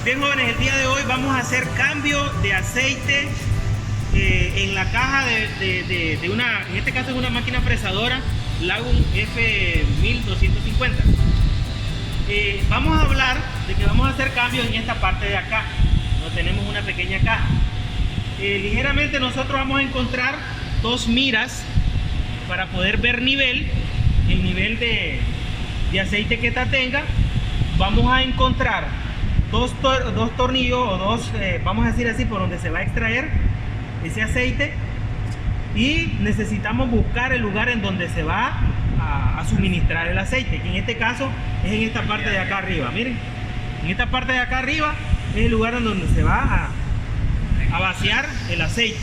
Bien, jóvenes, el día de hoy vamos a hacer cambio de aceite en la caja de una, en este caso es una máquina fresadora Lagun F1250. Vamos a hablar de que vamos a hacer cambios en esta parte de acá, donde tenemos una pequeña caja. Ligeramente nosotros vamos a encontrar dos miras para poder ver el nivel de aceite que esta tenga. Vamos a encontrar dos tornillos o dos, vamos a decir así, por donde se va a extraer ese aceite, y necesitamos buscar el lugar en donde se va a suministrar el aceite, que en este caso es en esta parte de acá arriba. Miren, en esta parte de acá arriba es el lugar en donde se va a vaciar el aceite.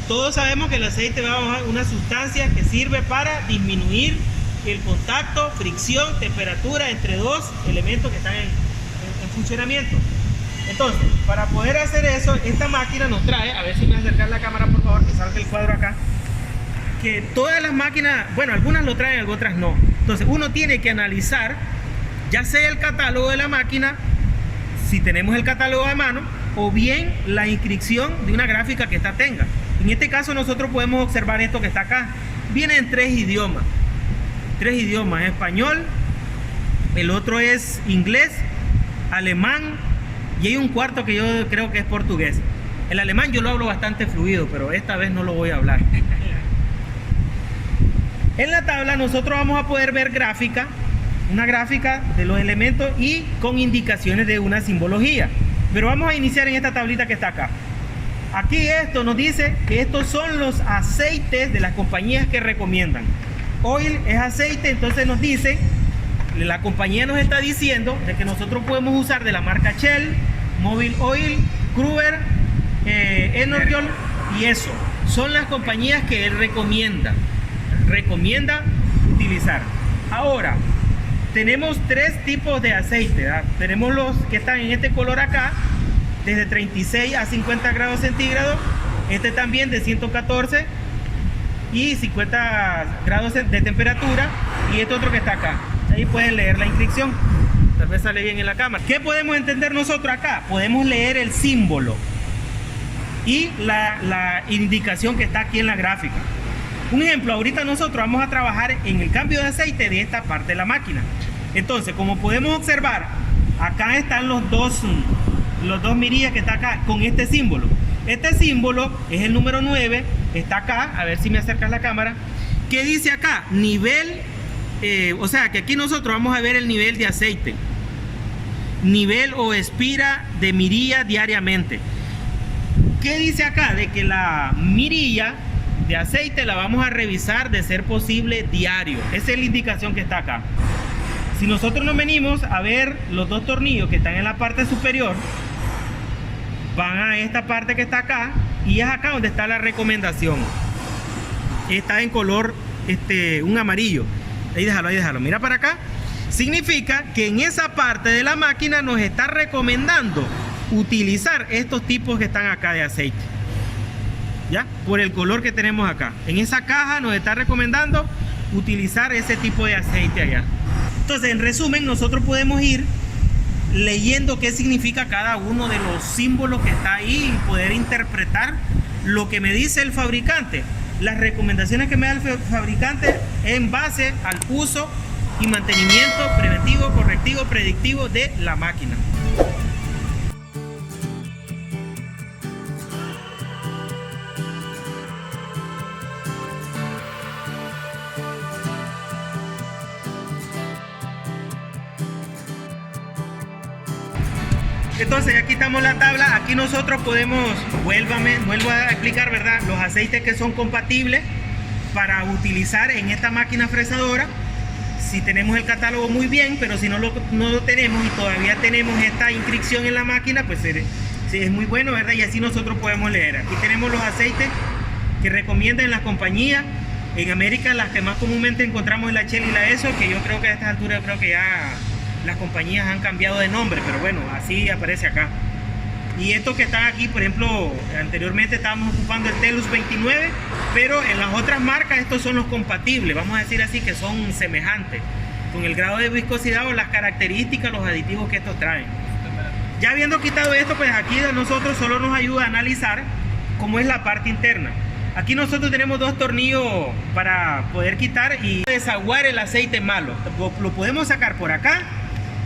Todos sabemos que el aceite va a bajar una sustancia que sirve para disminuir el contacto, fricción, temperatura entre dos elementos que están en funcionamiento. Entonces, para poder hacer eso, esta máquina nos trae, a ver si me acercan la cámara por favor, que salga el cuadro acá, que todas las máquinas, bueno, algunas lo traen, otras no. Entonces uno tiene que analizar ya sea el catálogo de la máquina, si tenemos el catálogo a mano, o bien la inscripción de una gráfica que esta tenga. En este caso nosotros podemos observar esto que está acá. Viene en tres idiomas, español, el otro es inglés, alemán, y hay un cuarto que yo creo que es portugués. El alemán yo lo hablo bastante fluido, pero esta vez no lo voy a hablar. En la tabla nosotros vamos a poder ver una gráfica de los elementos y con indicaciones de una simbología. Pero vamos a iniciar en esta tablita que está acá. Aquí esto nos dice que estos son los aceites de las compañías que recomiendan. Oil es aceite, entonces nos dice, la compañía nos está diciendo de que nosotros podemos usar de la marca Shell, Mobil Oil, Kruger, Energol, y eso son las compañías que él recomienda utilizar. Ahora tenemos tres tipos de aceite, ¿verdad? Tenemos los que están en este color acá, desde 36 a 50 grados centígrados, este también de 114 y 50 grados de temperatura, y este otro que está acá. Ahí pueden leer la inscripción, tal vez sale bien en la cámara. ¿Qué podemos entender nosotros acá? Podemos leer el símbolo y la indicación que está aquí en la gráfica. Un ejemplo, ahorita nosotros vamos a trabajar en el cambio de aceite de esta parte de la máquina. Entonces, como podemos observar, acá están los dos mirillas que está acá con este símbolo. Este símbolo es el número 9, está acá, a ver si me acercas la cámara. ¿Qué dice acá? Nivel, o sea que aquí nosotros vamos a ver el nivel de aceite. Nivel o expira de mirilla diariamente. ¿Qué dice acá? De que la mirilla de aceite la vamos a revisar de ser posible diario. Esa es la indicación que está acá. Si nosotros nos venimos a ver los dos tornillos que están en la parte superior, van a esta parte que está acá, y es acá donde está la recomendación. Está en color un amarillo. Ahí déjalo, mira para acá. Significa que en esa parte de la máquina nos está recomendando utilizar estos tipos que están acá de aceite, ¿ya? Por el color que tenemos acá. En esa caja nos está recomendando utilizar ese tipo de aceite allá. Entonces, en resumen, nosotros podemos ir leyendo qué significa cada uno de los símbolos que está ahí y poder interpretar lo que me dice el fabricante. Las recomendaciones que me da el fabricante en base al uso y mantenimiento preventivo, correctivo, predictivo de la máquina. Entonces aquí estamos la tabla. Aquí nosotros podemos, vuelvo a explicar, ¿verdad?, los aceites que son compatibles para utilizar en esta máquina fresadora. Si tenemos el catálogo, muy bien, pero si no lo tenemos y todavía tenemos esta inscripción en la máquina, pues sí, es muy bueno, ¿verdad? Y así nosotros podemos leer. Aquí tenemos los aceites que recomiendan las compañías. En América las que más comúnmente encontramos es la Shell y la ESSO, que yo creo que a estas alturas ya las compañías han cambiado de nombre, pero bueno, así aparece acá. Y estos que están aquí, por ejemplo, anteriormente estábamos ocupando el Telus 29, pero en las otras marcas estos son los compatibles, vamos a decir así, que son semejantes, con el grado de viscosidad o las características, los aditivos que estos traen. Ya habiendo quitado esto, pues aquí a nosotros solo nos ayuda a analizar cómo es la parte interna. Aquí nosotros tenemos dos tornillos para poder quitar y desaguar el aceite malo. Lo podemos sacar por acá,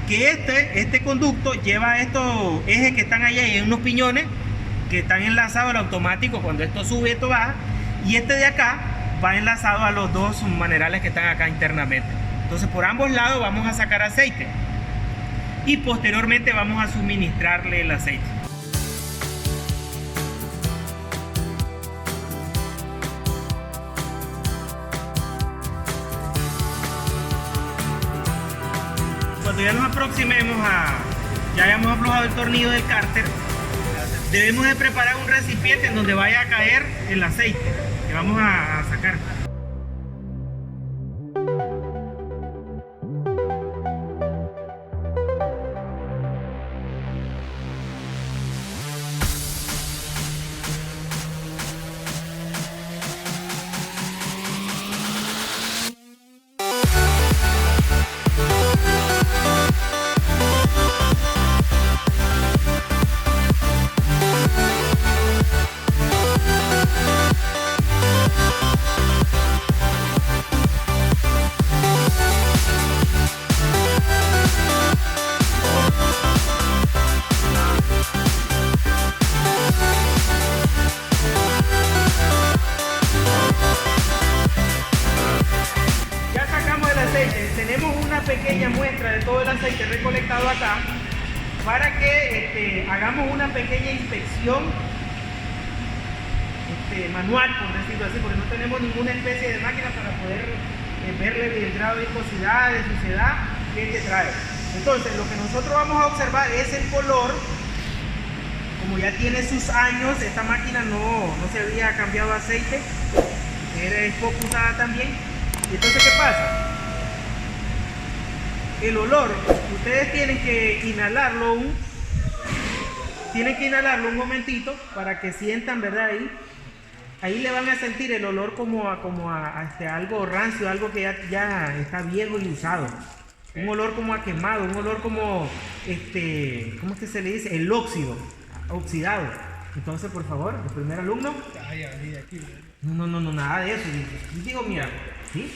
que este conducto lleva estos ejes que están allá y hay unos piñones que están enlazados al automático. Cuando esto sube, esto baja, y este de acá va enlazado a los dos manerales que están acá internamente. Entonces por ambos lados vamos a sacar aceite y posteriormente vamos a suministrarle el aceite. Cuando ya nos aproximemos ya hayamos aflojado el tornillo del cárter, debemos de preparar un recipiente en donde vaya a caer el aceite que vamos a sacar. Tenemos una pequeña muestra de todo el aceite recolectado acá para que hagamos una pequeña inspección manual, por decirlo así, porque no tenemos ninguna especie de máquina para poder verle el grado de viscosidad, de suciedad que trae. Entonces lo que nosotros vamos a observar es el color. Como ya tiene sus años, esta máquina no se había cambiado aceite, es poco usada también. Y entonces, ¿qué pasa? El olor, ustedes tienen que inhalarlo un momentito para que sientan, ¿verdad? Ahí le van a sentir el olor como a algo rancio, algo que ya está viejo y usado. Un olor como a quemado, un olor como, ¿cómo es que se le dice? El óxido, oxidado. Entonces, por favor, el primer alumno. No, nada de eso. Digo, mira, ¿sí?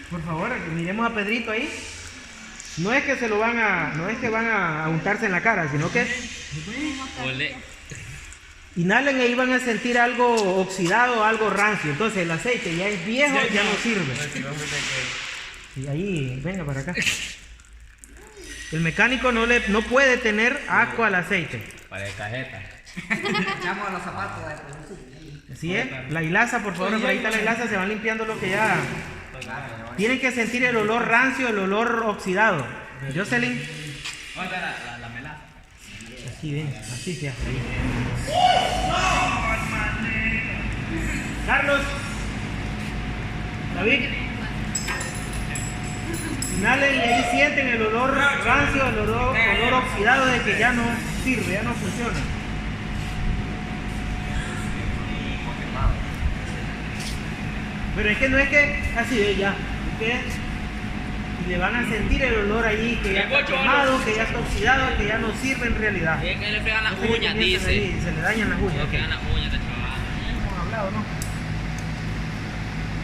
Por favor, miremos a Pedrito ahí. No es que van a untarse en la cara, sino que inhalen y ahí van a sentir algo oxidado, algo rancio. Entonces el aceite ya es viejo, ya no sirve. Y ahí, venga para acá. El mecánico no puede tener asco al aceite. Para el cajeta. Echamos a los zapatos. Así es. La hilaza, por favor, por ahí está la hilaza, se van limpiando lo que ya. Tienen que sentir el olor rancio, el olor oxidado. Jocelyn. La melaza. Así ven, así se hace ahí. Carlos. David. Inhalen y ahí sienten el olor rancio, el olor oxidado de que ya no sirve, ya no funciona. Pero es que no es que así de ya, y le van a sentir el olor ahí que ya está quemado, que ya está oxidado, que ya no sirve en realidad. Es que le pegan las Entonces, uñas, comienzan dice. ahí, se le dañan las uñas. Le pegan las uñas de chaval. Hemos hablado, ¿no?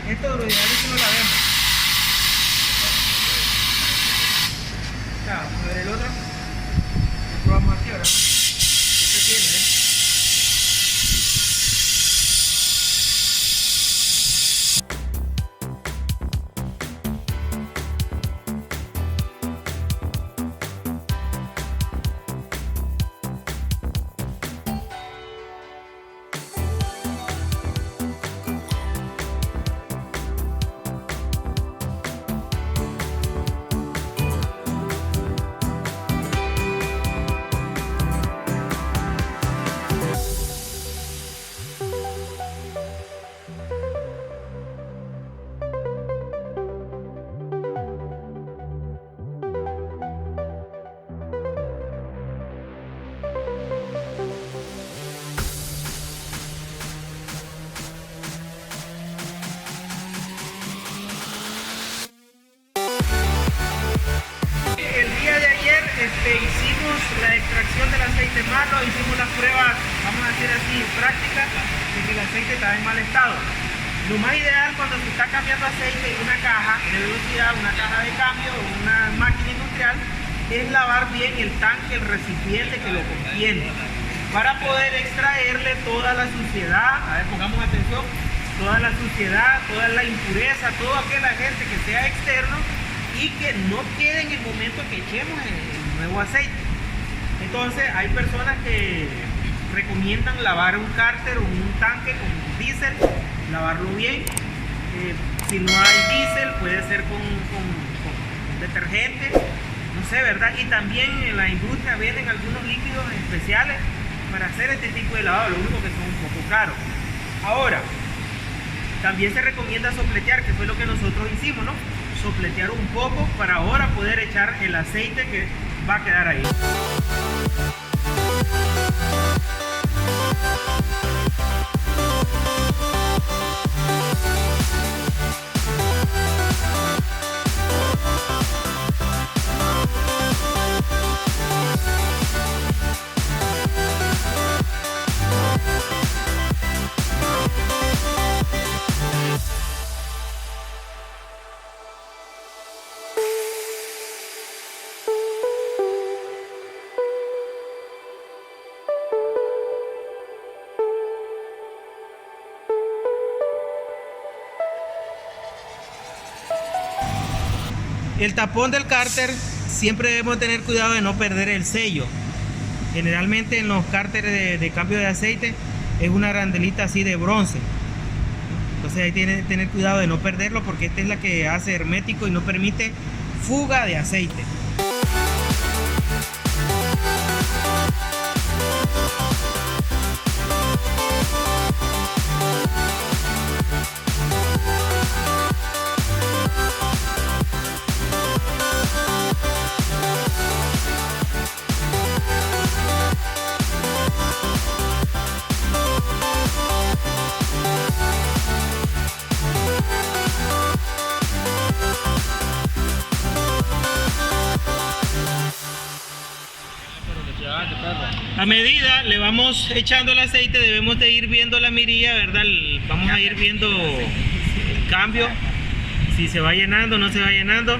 Esto lo ideal es que no la vemos. Claro, a ver el otro. Lo probamos aquí ahora, ¿no? Este tiene, antemano hicimos las pruebas, vamos a decir así, prácticas, de que el aceite está en mal estado. Lo más ideal cuando se está cambiando aceite en una caja de velocidad, una caja de cambio o una máquina industrial, es lavar bien el tanque, el recipiente que lo contiene, para poder extraerle toda la suciedad, a ver, pongamos atención, toda la suciedad, toda la impureza, todo aquel agente que sea externo y que no quede en el momento que echemos el nuevo aceite. Entonces hay personas que recomiendan lavar un cárter o un tanque con diésel, lavarlo bien. Si no hay diésel, puede ser con detergente, no sé, ¿verdad? Y también en la industria venden algunos líquidos especiales para hacer este tipo de lavado, lo único que son un poco caros. Ahora, también se recomienda sopletear, que fue lo que nosotros hicimos, ¿no? Sopletear un poco para ahora poder echar el aceite que va a quedar ahí. El tapón del cárter siempre debemos tener cuidado de no perder el sello. Generalmente en los cárteres de cambio de aceite es una arandelita así de bronce. Entonces hay que tener cuidado de no perderlo, porque esta es la que hace hermético y no permite fuga de aceite. A medida le vamos echando el aceite, debemos de ir viendo la mirilla, ¿verdad? Vamos a ir viendo el cambio, si se va llenando o no se va llenando.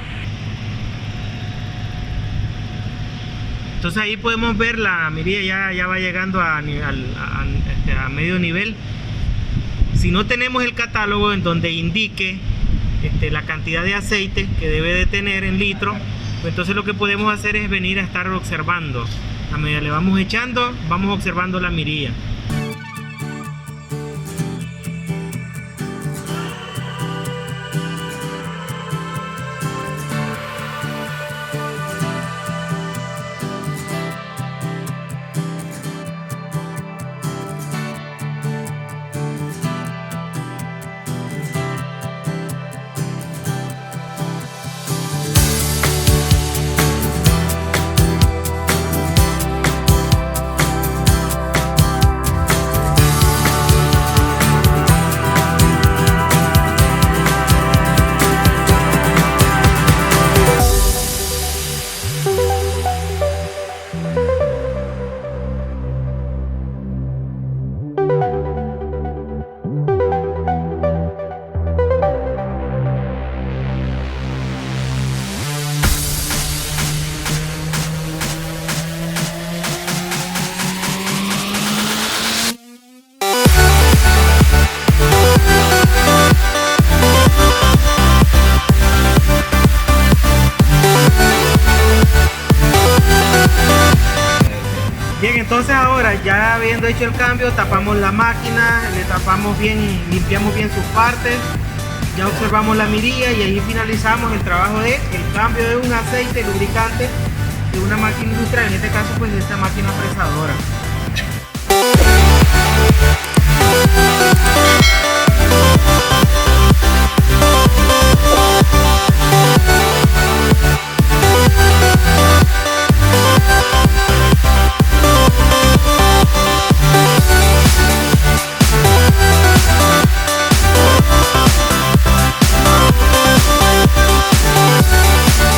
Entonces ahí podemos ver la mirilla ya va llegando a medio nivel. Si no tenemos el catálogo en donde indique la cantidad de aceite que debe de tener en litro, pues entonces lo que podemos hacer es venir a estar observando. A medida le vamos echando, vamos observando la mirilla. Bien, entonces ahora ya habiendo hecho el cambio, tapamos la máquina, le tapamos bien, limpiamos bien sus partes, ya observamos la mirilla y ahí finalizamos el trabajo de el cambio de un aceite lubricante de una máquina industrial, en este caso pues de esta máquina fresadora.